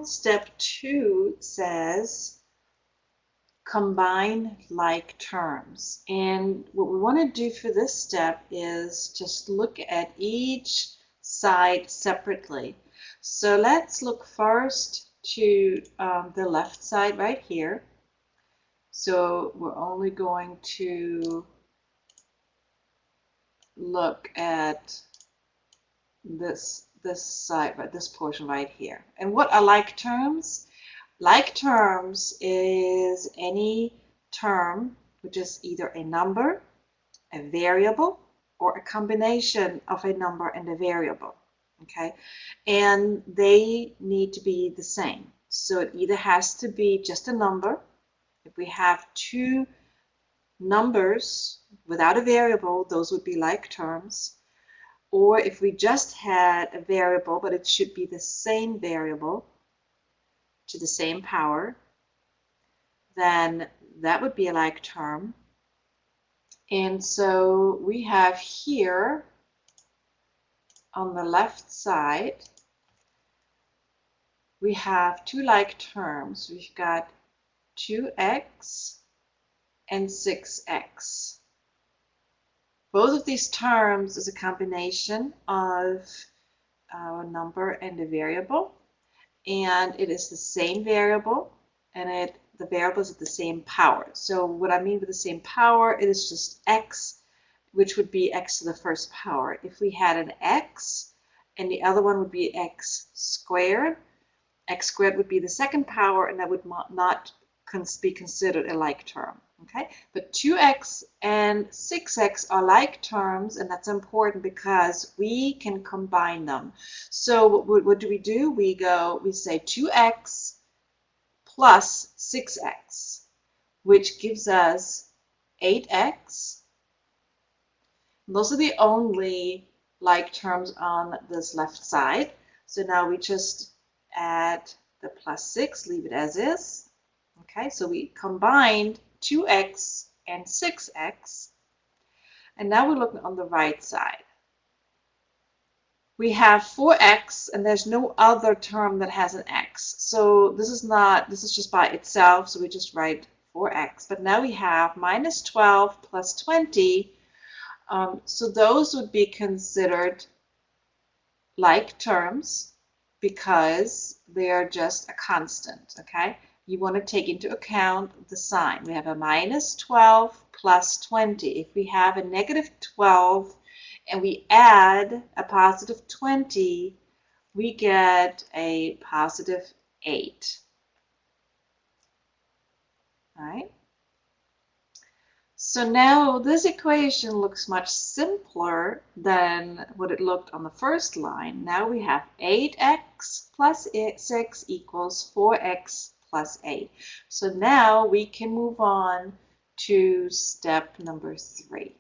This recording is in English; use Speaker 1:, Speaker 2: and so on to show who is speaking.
Speaker 1: now step 2 says combine like terms. And what we want to do for this step is just look at each side separately. So let's look first to the left side right here. So we're only going to look at this side, right, this portion right here. And what are like terms? Like terms is any term which is either a number, a variable, or a combination of a number and a variable. Okay, and they need to be the same. So it either has to be just a number. If we have two numbers without a variable, those would be like terms. Or if we just had a variable, but it should be the same variable to the same power, then that would be a like term. And so we have here on the left side, we have two like terms. We've got 2x and 6x. Both of these terms is a combination of a number and a variable, and it is the same variable, and the variable is at the same power. So what I mean with the same power, it is just x, which would be x to the first power. If we had an x and the other one would be x squared would be the second power, and that would not be considered a like term. Okay, but 2x and 6x are like terms, and that's important because we can combine them. So what do? We say 2x plus 6x, which gives us 8x. Those are the only like terms on this left side. So now we just add the plus 6, leave it as is. Okay, so we combined 2x and 6x. And now we're looking on the right side. We have 4x, and there's no other term that has an x. So this is just by itself, so we just write 4x. But now we have minus 12 plus 20. So those would be considered like terms because they are just a constant, okay? You want to take into account the sign. We have a minus 12 plus 20. If we have a negative 12 and we add a positive 20, we get a positive 8. All right? So now this equation looks much simpler than what it looked on the first line. Now we have 8x plus 6 equals 4x plus 8. So now we can move on to step number 3.